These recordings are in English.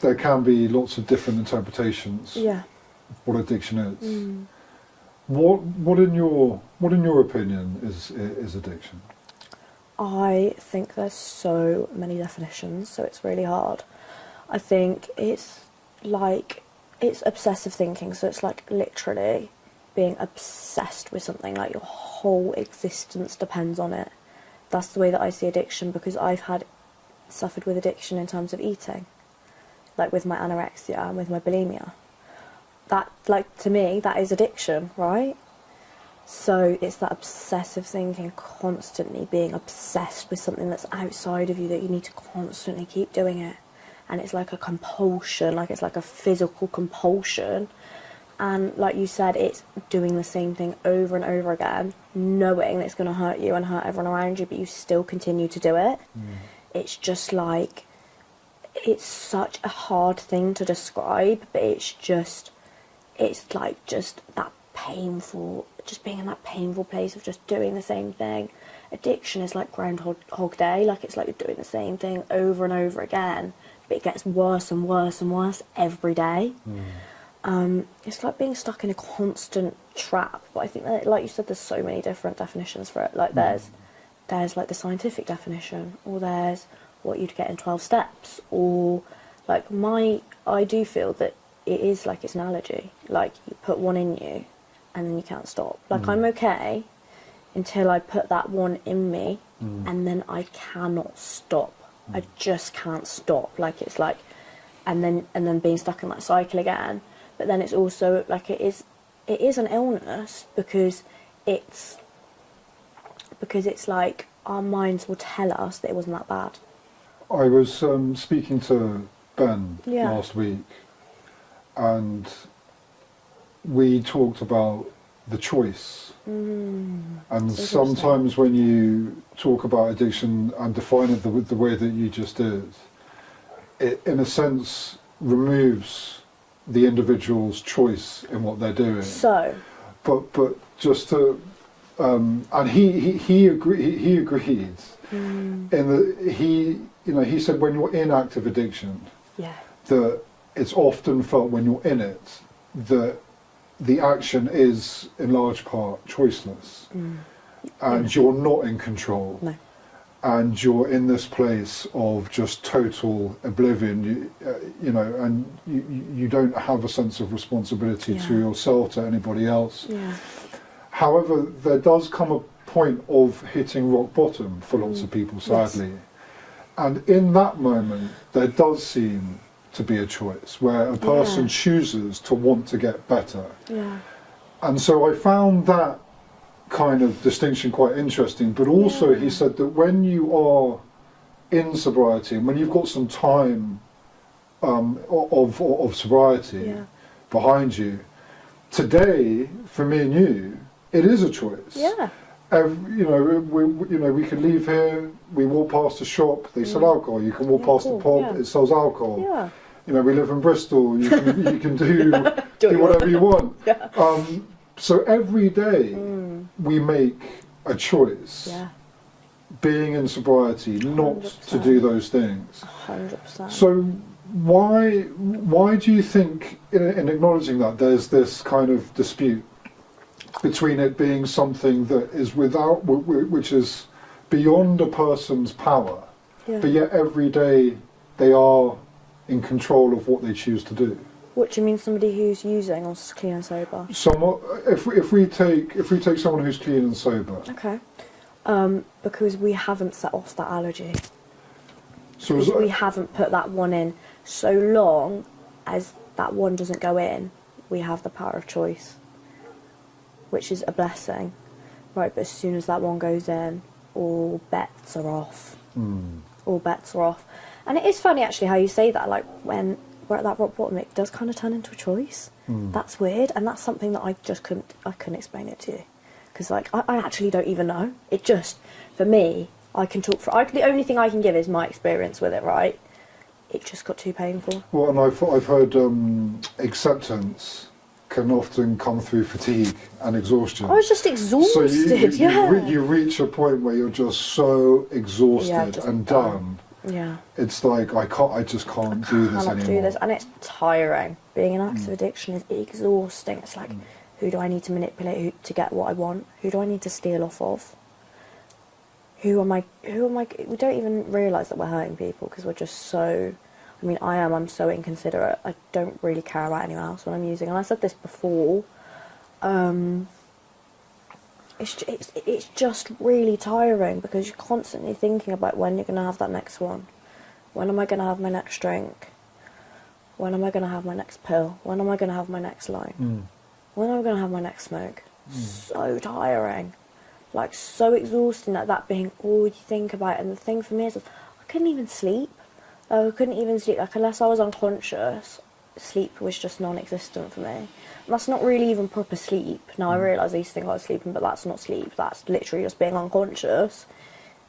there can be lots of different interpretations Yeah. of what addiction is. What in your opinion is addiction? I think there's so many definitions, so it's really hard. I think it's obsessive thinking, so it's like literally being obsessed with something, like your whole existence depends on it. That's the way that I see addiction, because I've suffered with addiction in terms of eating, like with my anorexia and with my bulimia. That, like, to me, that is addiction, right? So it's that obsessive thinking, constantly being obsessed with something that's outside of you, that you need to constantly keep doing it. And it's like a compulsion, like it's like a physical compulsion. And like you said, it's doing the same thing over and over again, knowing that it's going to hurt you and hurt everyone around you, but you still continue to do it. It's just like, it's such a hard thing to describe, but it's like just that painful, just being in that painful place of just doing the same thing. Addiction is like Groundhog Day, like it's like you're doing the same thing over and over again, but it gets worse and worse and worse every day. It's like being stuck in a constant trap. But I think that, like you said, there's so many different definitions for it. Like there's like the scientific definition, or there's what you'd get in 12 steps, or like I do feel that it is like it's an allergy. Like you put one in you and then you can't stop. Like I'm okay until I put that one in me, and then I cannot stop. I just can't stop. Like it's like, and then being stuck in that cycle again. But then it's also like it is an illness, because it's like our minds will tell us that it wasn't that bad. I was speaking to Ben last week, and we talked about the choice. And sometimes when you talk about addiction and define it the way that you just did, it in a sense removes the individual's choice in what they're doing. So, but just to, and he agreed. In that he said when you're in active addiction, that it's often felt when you're in it that the action is in large part choiceless, and you're not in control. No. And you're in this place of just total oblivion, and you don't have a sense of responsibility to yourself, to anybody else. However, there does come a point of hitting rock bottom for lots of people, sadly. And in that moment, there does seem to be a choice where a person chooses to want to get better. And so I found that kind of distinction quite interesting, but also he said that when you are in sobriety and when you've got some time of sobriety behind you, today for me and you it is a choice. We could leave here, we walk past a shop, they sell alcohol, you can walk past a pub, it sells alcohol. We live in Bristol, you can do whatever you want. So every day we make a choice, being in sobriety, not 100%. To do those things. 100%. So why do you think, in acknowledging that, there's this kind of dispute between it being something that is which is beyond a person's power, but yet every day they are in control of what they choose to do? What do you mean, somebody who's using or clean and sober? If we take someone who's clean and sober. Okay. Because we haven't set off that allergy. So we haven't put that one in. So long as that one doesn't go in, we have the power of choice, which is a blessing, right? But as soon as that one goes in, all bets are off. All bets are off. And it is funny actually how you say that, like when we're at that rock bottom, it does kind of turn into a choice. That's weird, and that's something that I couldn't explain it to you, because like I actually don't even know. It just, for me, I can talk the only thing I can give is my experience with it, right? It just got too painful. Well, and I've heard acceptance can often come through fatigue and exhaustion. I was just exhausted. So you reach a point where you're just so exhausted and done. Yeah. It's like I just can't do this cannot anymore. do this, and it's tiring. Being an active addiction is exhausting. It's like, who do I need to manipulate to get what I want? Who do I need to steal off of? Who am I? We don't even realise that we're hurting people because we're just so. I mean, I'm so inconsiderate. I don't really care about anyone else when I'm using. And I said this before. It's just really tiring because you're constantly thinking about when you're going to have that next one. When am I going to have my next drink? When am I going to have my next pill? When am I going to have my next line? When am I going to have my next smoke? So tiring. Like, so exhausting that being all you think about. And the thing for me is, I couldn't even sleep. I couldn't even sleep. Like, unless I was unconscious, sleep was just non-existent for me. And that's not really even proper sleep. Now I realise I used to think I was sleeping, but that's not sleep. That's literally just being unconscious.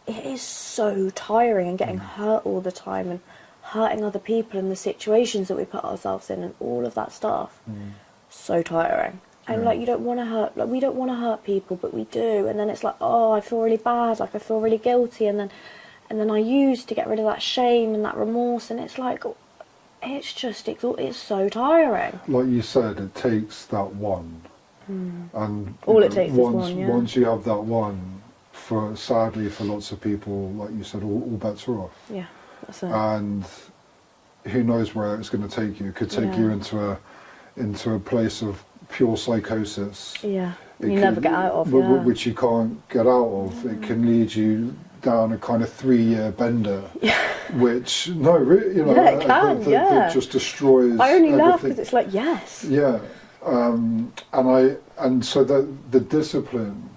It is so tiring and getting hurt all the time and hurting other people and the situations that we put ourselves in and all of that stuff. So tiring. And like, you don't want to hurt, like, we don't want to hurt people, but we do. And then it's like, oh, I feel really bad, like I feel really guilty, and then I use to get rid of that shame and that remorse, and it's like, it's just, it's so tiring. Like you said, it takes that one. And all it takes is one, yeah. Once you have that one, sadly for lots of people, like you said, all bets are off. Yeah, that's it. And who knows where it's going to take you. It could take you into a place of pure psychosis. Yeah, you never get out of, which you can't get out of. It can lead you down a kind of 3-year bender, which it just destroys. I only everything. laugh because it's like, yes. Yeah, and so the discipline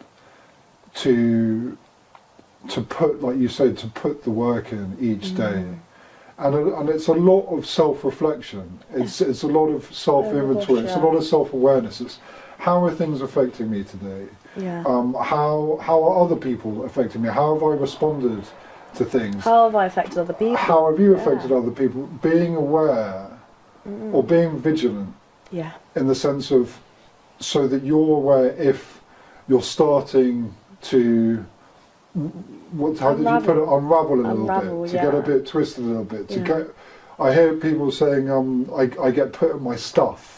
to put, like you say, to put the work in each day, and it's a lot of self-reflection. It's a lot of self-inventory. It's a lot of self-awareness. It's how are things affecting me today? Yeah. How are other people affecting me? How have I responded to things? How have I affected other people? How have you affected other people? Being aware or being vigilant. Yeah. In the sense of, so that you're aware if you're starting to, how did you put it? Unravel a little bit, to get a bit twisted a little bit. To get, I hear people saying, I get put in my stuff.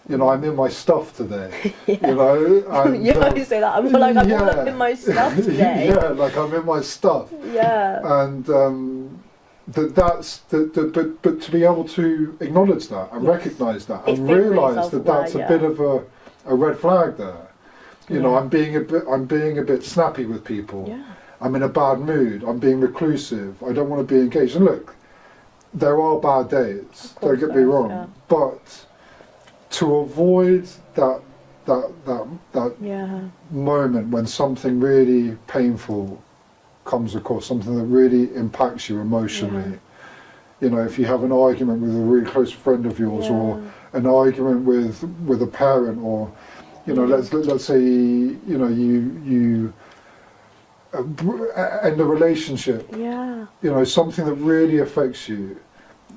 You know, I'm in my stuff today. You know, and, you always say that. I'm like, I'm all in my stuff today. Yeah, like I'm in my stuff. Yeah. And but to be able to acknowledge that and recognise that and realise that that's a bit of a red flag there. You know, I'm being a bit snappy with people. Yeah. I'm in a bad mood. I'm being reclusive. I don't want to be engaged. And look, there are bad days. Don't get me wrong, but to avoid that moment when something really painful comes across, something that really impacts you emotionally. You know, if you have an argument with a really close friend of yours, or an argument with a parent, or you know, let's say you know you end a relationship. Yeah. You know, something that really affects you.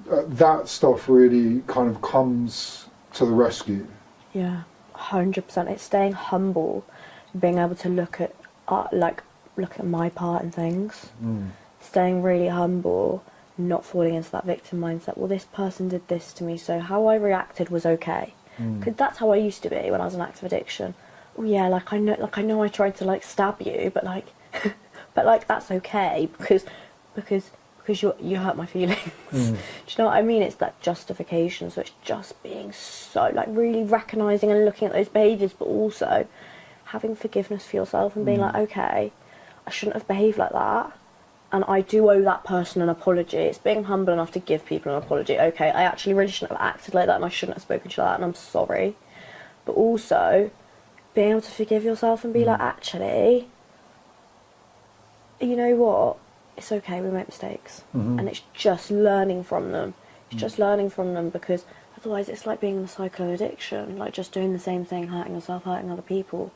That stuff really kind of comes to the rescue. Yeah, 100%. It's staying humble, being able to look at my part in things, staying really humble, not falling into that victim mindset. Well, this person did this to me, so how I reacted was okay. Because that's how I used to be when I was in active addiction. Oh yeah, like I know I tried to like stab you, but like that's okay because you hurt my feelings. Do you know what I mean? It's that justification. So it's just being so, like, really recognising and looking at those behaviours, but also having forgiveness for yourself and being like, okay, I shouldn't have behaved like that, and I do owe that person an apology. It's being humble enough to give people an apology. Okay, I actually really shouldn't have acted like that, and I shouldn't have spoken to you like that, and I'm sorry. But also being able to forgive yourself and be like, actually, you know what? It's okay, we make mistakes. And it's just learning from them. It's just learning from them, because otherwise it's like being in a cycle of addiction, like just doing the same thing, hurting yourself, hurting other people.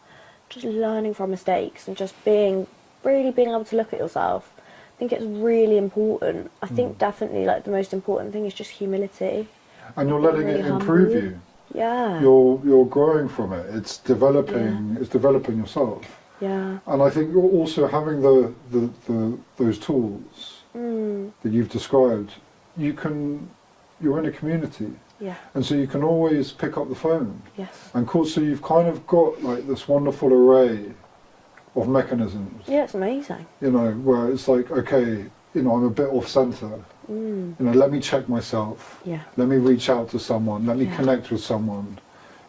Just learning from mistakes and just really being able to look at yourself. I think it's really important. I think definitely like the most important thing is just humility. And you're letting it improve you. Yeah. You're growing from it. It's developing. It's developing yourself. Yeah. And I think also having those tools that you've described, you're in a community. Yeah. And so you can always pick up the phone. Yes. And of course, so you've kind of got like this wonderful array of mechanisms. Yeah, it's amazing. You know, where it's like, okay, you know, I'm a bit off centre. You know, let me check myself. Yeah. Let me reach out to someone. Let me Yeah. connect with someone.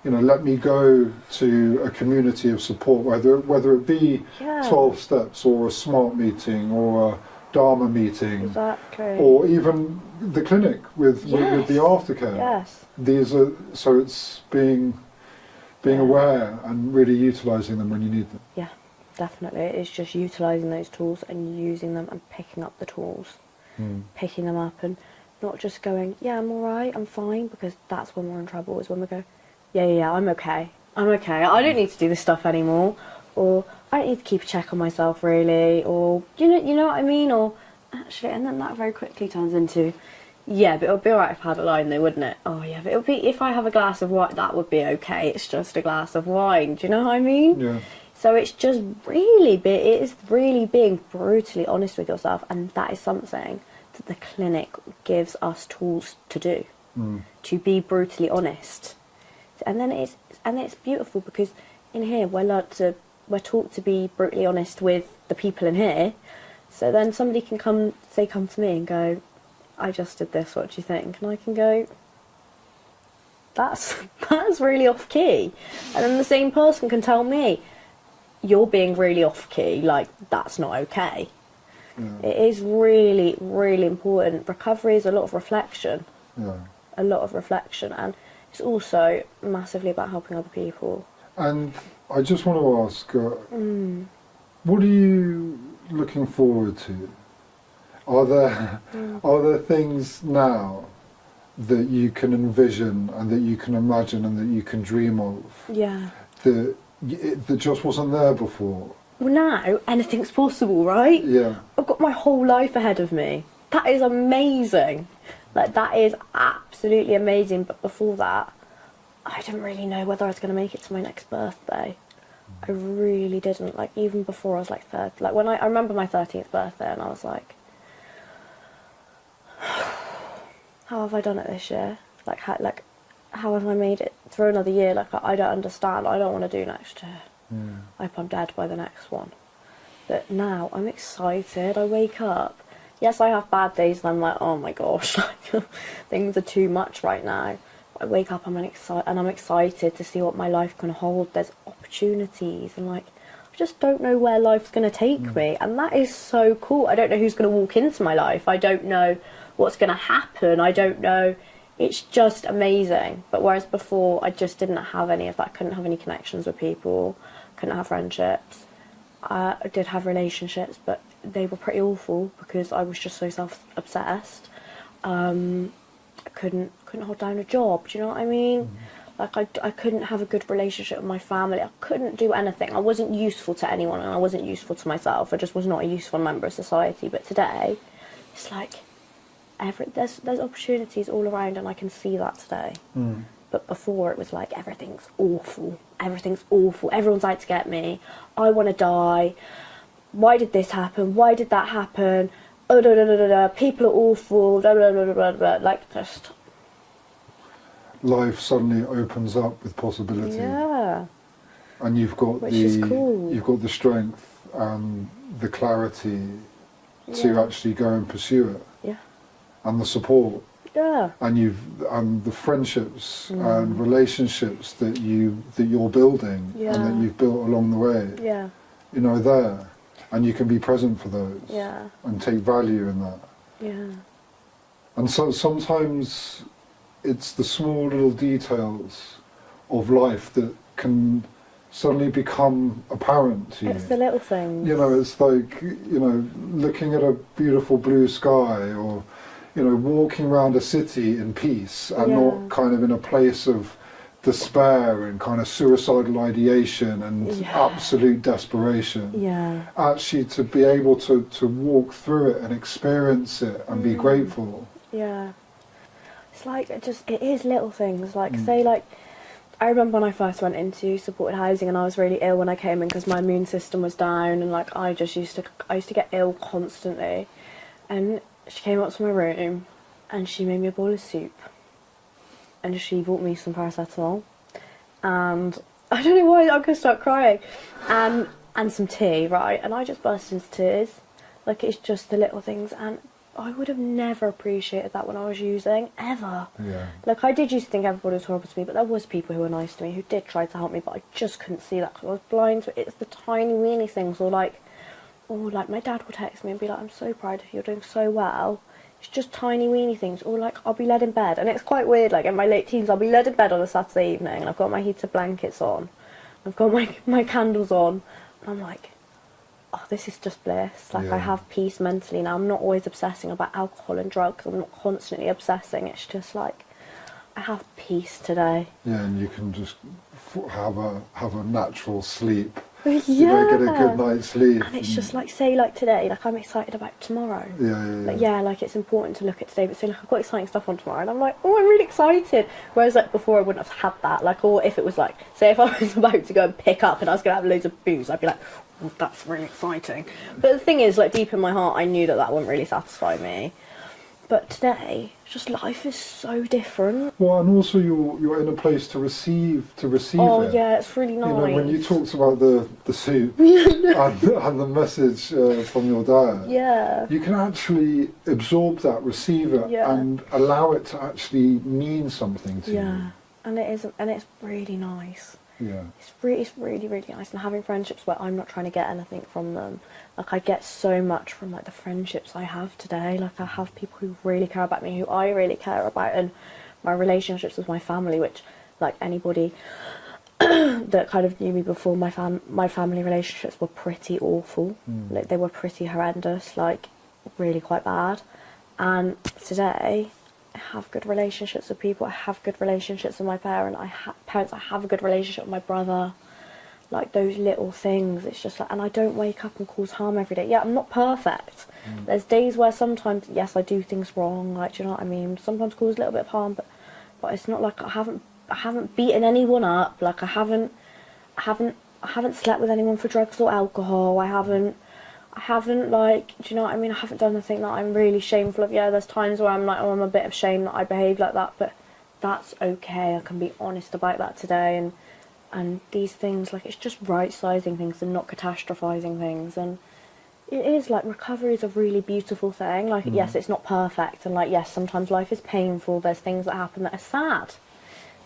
You know, let me go to a community of support, whether it be 12 steps or a SMART meeting or a Dharma meeting, Exactly. or even the clinic with the aftercare. Yes. These are, so it's being aware and really utilising them when you need them. Yeah, definitely. It's just utilising those tools and using them and picking up the tools. Picking them up and not just going, yeah, I'm alright, I'm fine, because that's when we're in trouble, is when we go, yeah, I'm okay, I don't need to do this stuff anymore, or I don't need to keep a check on myself really, or you know what I mean, or actually, and then that very quickly turns into, yeah, but it would be alright if I had a line though, wouldn't it? Oh yeah, but it would be, if I have a glass of wine, that would be okay, it's just a glass of wine, do you know what I mean? Yeah. So it's just really, it is really being brutally honest with yourself, and that is something that the clinic gives us tools to do, to be brutally honest. And then it's beautiful because in here we're taught to be brutally honest with the people in here. So then somebody can come to me and go, I just did this, what do you think? And I can go, that's really off key. And then the same person can tell me, you're being really off key, like that's not okay. It is really, really important. Recovery is a lot of reflection. Yeah. A lot of reflection, and it's also massively about helping other people. And I just want to ask, what are you looking forward to? Are there things now that you can envision and that you can imagine and that you can dream of? Yeah. That just wasn't there before? Well, now anything's possible, right? Yeah. I've got my whole life ahead of me. That is amazing. Like, that is absolutely amazing. But before that, I didn't really know whether I was going to make it to my next birthday. I really didn't. Like, even before I was like 30. Like, when I remember my 13th birthday and I was like, how have I done it this year? Like, how have I made it through another year? Like, I don't understand. I don't want to do next year. I hope I'm dead by the next one. But now I'm excited. I wake up. Yes, I have bad days and I'm like, oh my gosh, like, things are too much right now. I wake up and I'm excited to see what my life can hold. There's opportunities and like, I just don't know where life's going to take me. And that is so cool. I don't know who's going to walk into my life. I don't know what's going to happen. I don't know. It's just amazing. But whereas before, I just didn't have any of that. I couldn't have any connections with people. Couldn't have friendships. I did have relationships, but they were pretty awful because I was just so self-obsessed. I couldn't hold down a job, do you know what I mean? Like, I couldn't have a good relationship with my family. I couldn't do anything. I wasn't useful to anyone and I wasn't useful to myself. I just was not a useful member of society. But today, it's like, there's opportunities all around and I can see that today. But before it was like, everything's awful, everyone's out to get me, I want to die, why did this happen, why did that happen, oh, da, da, da, da, da. People are awful, da, da, da, da, da, da. Like, just... Life suddenly opens up with possibility. Yeah. And you've got Which is cool. You've got the strength and the clarity to actually go and pursue it. Yeah. And the support. Yeah. And the friendships and relationships that you're building and that you've built along the way. Yeah. You know, there. And you can be present for those. Yeah. And take value in that. Yeah. And so sometimes it's the small little details of life that can suddenly become apparent to you. It's the little things. You know, it's like, you know, looking at a beautiful blue sky, or, you know, walking around a city in peace and not kind of in a place of despair and kind of suicidal ideation and absolute desperation. Yeah. Actually, to be able to walk through it and experience it and be grateful. Yeah. It's like, it is little things. Like, say, like, I remember when I first went into supported housing and I was really ill when I came in because my immune system was down and, like, I used to get ill constantly. And she came up to my room and she made me a bowl of soup. And she bought me some paracetamol. And I don't know why, I'm going to start crying. And some tea, right? And I just burst into tears. Like, it's just the little things. And I would have never appreciated that when I was using, ever. Yeah. Like, I did used to think everybody was horrible to me, but there was people who were nice to me, who did try to help me, but I just couldn't see that because I was blind to it. It's the tiny, weeny things, or like my dad will text me and be like, I'm so proud of you, you're doing so well. It's just tiny, weeny things, or like, I'll be led in bed, and it's quite weird, like, in my late teens, I'll be led in bed on a Saturday evening, and I've got my heated blankets on, I've got my candles on, and I'm like, oh, this is just bliss. Like, Yeah. I have peace mentally now. I'm not always obsessing about alcohol and drugs. I'm not constantly obsessing. It's just like, I have peace today. Yeah, and you can just have a natural sleep. Yeah. You know, get a good night's sleep. And it's just like, say, like today, like I'm excited about tomorrow. Yeah. Like, yeah, like it's important to look at today, but say, like, I've got exciting stuff on tomorrow, and I'm like, oh, I'm really excited. Whereas, like, before I wouldn't have had that. Like, or if it was like, say, if I was about to go and pick up and I was going to have loads of booze, I'd be like, oh, that's really exciting. But the thing is, like, deep in my heart, I knew that wouldn't really satisfy me. But today, just life is so different. Well, and also you're in a place to receive Oh, it. yeah, it's really nice. You know, when you talked about the soup and the message from your dad, yeah. you can actually absorb that, receive it, Yeah. and allow it to actually mean something to you. Yeah, and it's really nice. Yeah. It's really, really nice. And having friendships where I'm not trying to get anything from them. Like, I get so much from, like, the friendships I have today. Like, I have people who really care about me, who I really care about, and my relationships with my family, which, like, anybody that kind of knew me before, my family relationships were pretty awful. Like, they were pretty horrendous, like, really quite bad. And today, I have good relationships with people. I have good relationships with my parents. I have a good relationship with my brother. Like, those little things, it's just like, and I don't wake up and cause harm every day. Yeah, I'm not perfect. There's days where sometimes, yes, I do things wrong, like, do you know what I mean? Sometimes cause a little bit of harm, but it's not like I haven't beaten anyone up. Like, I haven't slept with anyone for drugs or alcohol. I haven't, like, do you know what I mean? I haven't done anything that I'm really shameful of. Yeah, there's times where I'm like, oh, I'm a bit ashamed that I behaved like that, but that's okay. I can be honest about that today, and these things, like, it's just right-sizing things and not catastrophizing things, and it is, like, recovery is a really beautiful thing. Like, yes, it's not perfect, and, like, yes, sometimes life is painful, there's things that happen that are sad.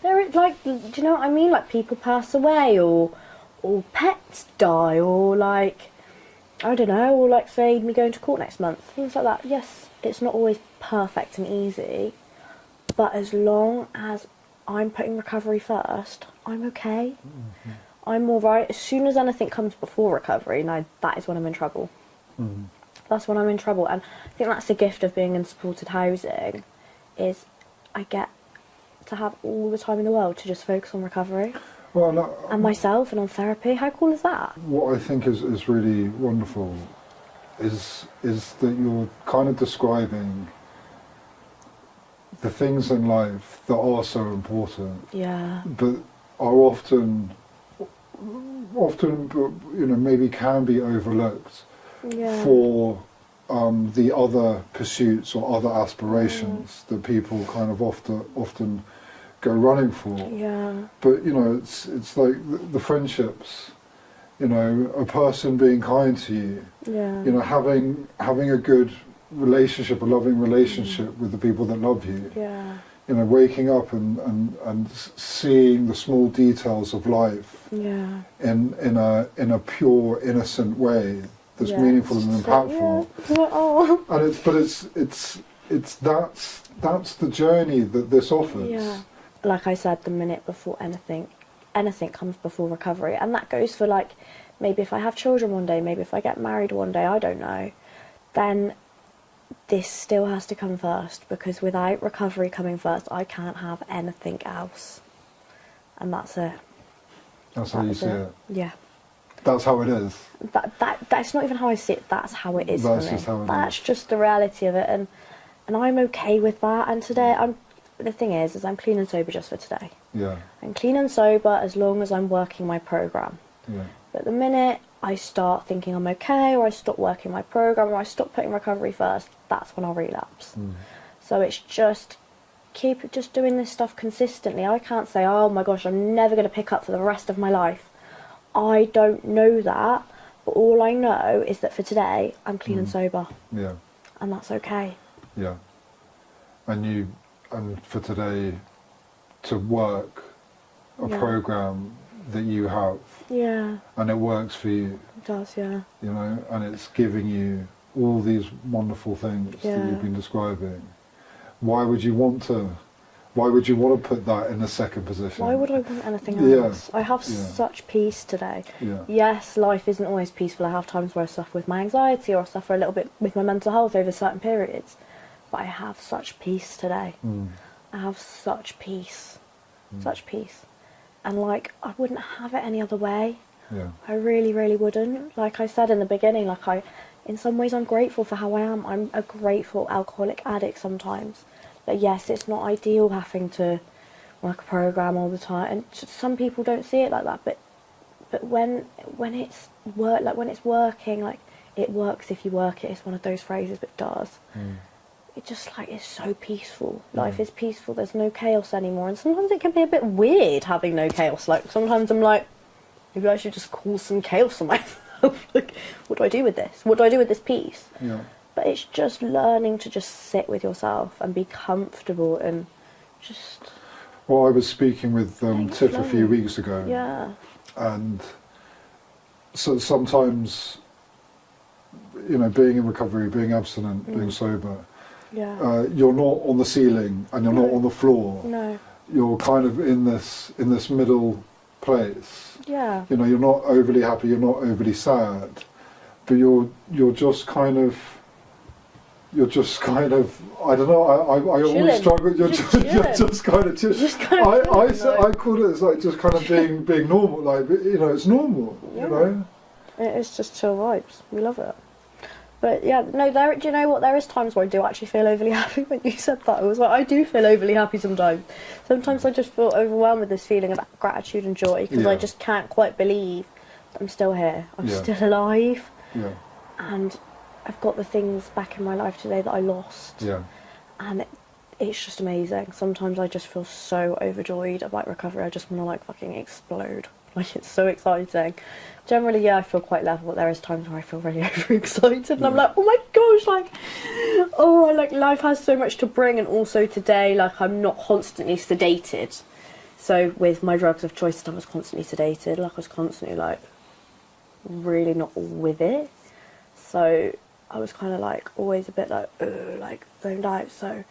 There, like, do you know what I mean? Like, people pass away, or pets die, or, like, I don't know, or, like, say, me going to court next month, things like that. Yes, it's not always perfect and easy, but as long as I'm putting recovery first, I'm okay. I'm alright. As soon as anything comes before recovery, now that is when I'm in trouble. That's when I'm in trouble. And I think that's the gift of being in supported housing, is I get to have all the time in the world to just focus on recovery. Well, no, And myself and on therapy. How cool is that? what I think is really wonderful is that you're kind of describing the things in life that are so important, Yeah. but are often, you know, maybe can be overlooked Yeah. for the other pursuits or other aspirations that people kind of often go running for. Yeah. But, you know, it's like the friendships, you know, a person being kind to you, Yeah. you know, having a good relationship, a loving relationship with the people that love you. Yeah. You know, waking up and seeing the small details of life Yeah. in a pure, innocent way that's Yeah. meaningful and impactful. Yeah. Oh. And it's that's the journey that this offers. Yeah. Like I said, the minute before anything comes before recovery, and that goes for, like, maybe if I have children one day, maybe if I get married one day, I don't know, then this still has to come first, because without recovery coming first, I can't have anything else. And that's it. That's how you see it. Yeah. That's how it is. That's not even how I see it, that's how it is That's for me. just how it That's is. just the reality of it, and I'm okay with that. And today, the thing is I'm clean and sober just for today. Yeah. I'm clean and sober as long as I'm working my programme. Yeah. But the minute I start thinking I'm okay, or I stop working my program, or I stop putting recovery first, that's when I'll relapse. So it's just keep just doing this stuff consistently. I can't say, oh my gosh, I'm never going to pick up for the rest of my life. I don't know that, but all I know is that for today I'm clean and sober. Yeah. And that's okay. Yeah. And for today to work a program that you have. Yeah. And it works for you. It does, yeah. You know, and it's giving you all these wonderful things that you've been describing. Why would you want to put that in the second position? Why would I want anything else? I have such peace today. Yeah. Yes, life isn't always peaceful. I have times where I suffer with my anxiety, or I suffer a little bit with my mental health over certain periods. But I have such peace today. I have such peace. Such peace. And like, I wouldn't have it any other way. Yeah. I really, really wouldn't. Like I said in the beginning, in some ways I'm grateful for how I am. I'm a grateful alcoholic addict sometimes. But yes, it's not ideal having to work a program all the time, and some people don't see it like that. But when it's working, like, it works if you work it. It's one of those phrases, but it does. It just like is so peaceful. Life is peaceful. There's no chaos anymore, and sometimes it can be a bit weird having no chaos. Like sometimes I'm like, maybe I should just cause some chaos on myself. Like, what do I do with this? What do I do with this peace? Yeah. But it's just learning to just sit with yourself and be comfortable and just... Well, I was speaking with Tiff a few weeks ago. Yeah. And so sometimes, you know, being in recovery, being abstinent, being sober, you're not on the ceiling and you're not on the floor. No. You're kind of in this middle place. Yeah. You know, you're not overly happy, you're not overly sad, but you're just kind of, I don't know, I always struggle, you're just kind of I call it as like just kind of being normal, like, you know, it's normal, you know? It's just chill vibes, we love it. But yeah, no, do you know what, there is times where I do actually feel overly happy. When you said that, I was like, I do feel overly happy sometimes. Sometimes I just feel overwhelmed with this feeling of gratitude and joy, because I just can't quite believe that I'm still here, I'm still alive. Yeah. And I've got the things back in my life today that I lost. Yeah. And it's just amazing. Sometimes I just feel so overjoyed about recovery. I just want to like fucking explode. Like, it's so exciting. Generally, yeah, I feel quite level, but there is times where I feel really overexcited, and I'm like, oh my gosh, like, life has so much to bring, and also today, like, I'm not constantly sedated. So with my drugs of choice, I was constantly sedated, like, I was constantly, like, really not with it. So I was kind of, like, always a bit, like, zoned out, so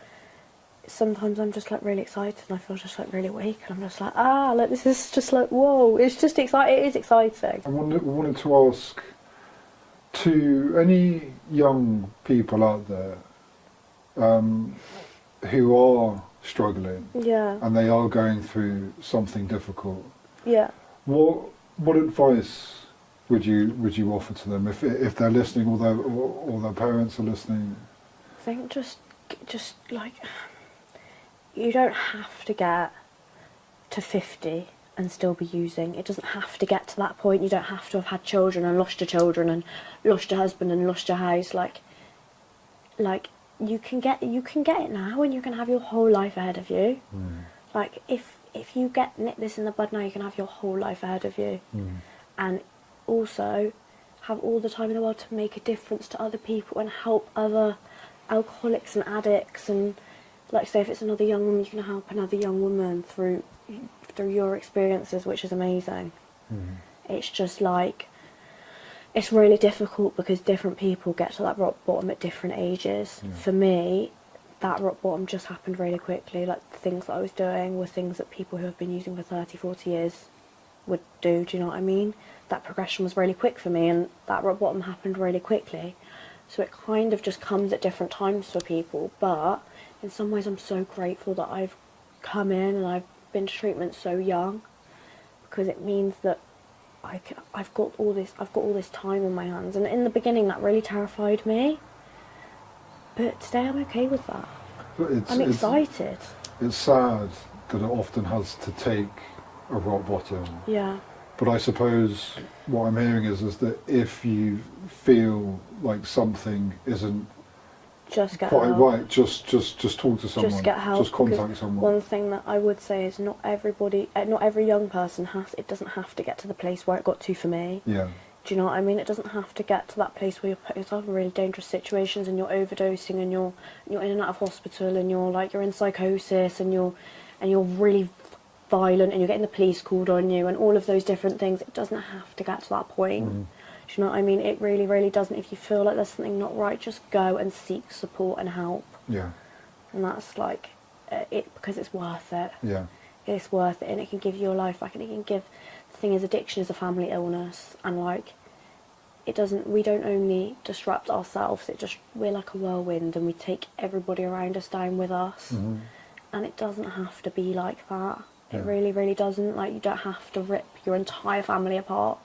sometimes I'm just like really excited and I feel just like really awake, and I'm just like, like, this is just like, whoa, it's just exciting. It is exciting. I wanted to ask, to any young people out there who are struggling, and they are going through something difficult, what advice would you offer to them if they're listening, or their parents are listening? I think just like, you don't have to get to 50 and still be using. It doesn't have to get to that point. You don't have to have had children and lost your children and lost your husband and lost your house. Like you can get it now, and you can have your whole life ahead of you. Like, if you nip this in the bud now, you can have your whole life ahead of you. And also have all the time in the world to make a difference to other people and help other alcoholics and addicts. And like, say if it's another young woman, you can help another young woman through your experiences, which is amazing. It's just like, it's really difficult because different people get to that rock bottom at different ages. For me, that rock bottom just happened really quickly. Like, the things that I was doing were things that people who have been using for 30, 40 years would do you know what I mean? That progression was really quick for me, and that rock bottom happened really quickly. So it kind of just comes at different times for people, but in some ways I'm so grateful that I've come in and I've been to treatment so young, because it means that I've got all this time on my hands. And in the beginning that really terrified me, but today I'm okay with that. I'm excited. It's sad that it often has to take a rock bottom. Yeah. But I suppose what I'm hearing is that if you feel like something isn't just get quite help. right, just talk to someone. Just get help. Just contact someone. One thing that I would say is not every young person it doesn't have to get to the place where it got to for me. Yeah. Do you know what I mean? It doesn't have to get to that place where you're putting yourself in really dangerous situations and you're overdosing and you're in and out of hospital and you're in psychosis and you're really violent and you're getting the police called on you and all of those different things. It doesn't have to get to that point. Do you know what I mean? It really, really doesn't. If you feel like there's something not right, just go and seek support and help. Yeah. And that's like it, because it's worth it. Yeah. It's worth it, and it can give you your life back, and it can give. The thing is, addiction is a family illness, and like, it doesn't. We don't only disrupt ourselves. We're like a whirlwind, and we take everybody around us down with us. And it doesn't have to be like that. It really, really doesn't. Like, you don't have to rip your entire family apart.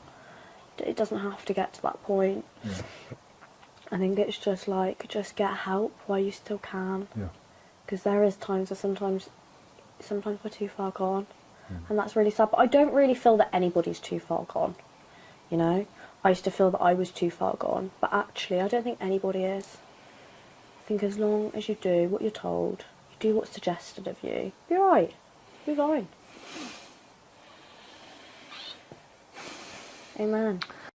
It doesn't have to get to that point. Yeah. I think it's just like, just get help while you still can. Yeah. Because there is times where sometimes we're too far gone. And that's really sad. But I don't really feel that anybody's too far gone. You know? I used to feel that I was too far gone. But actually, I don't think anybody is. I think as long as you do what you're told, you do what's suggested of you, you're right. You're fine. Amen.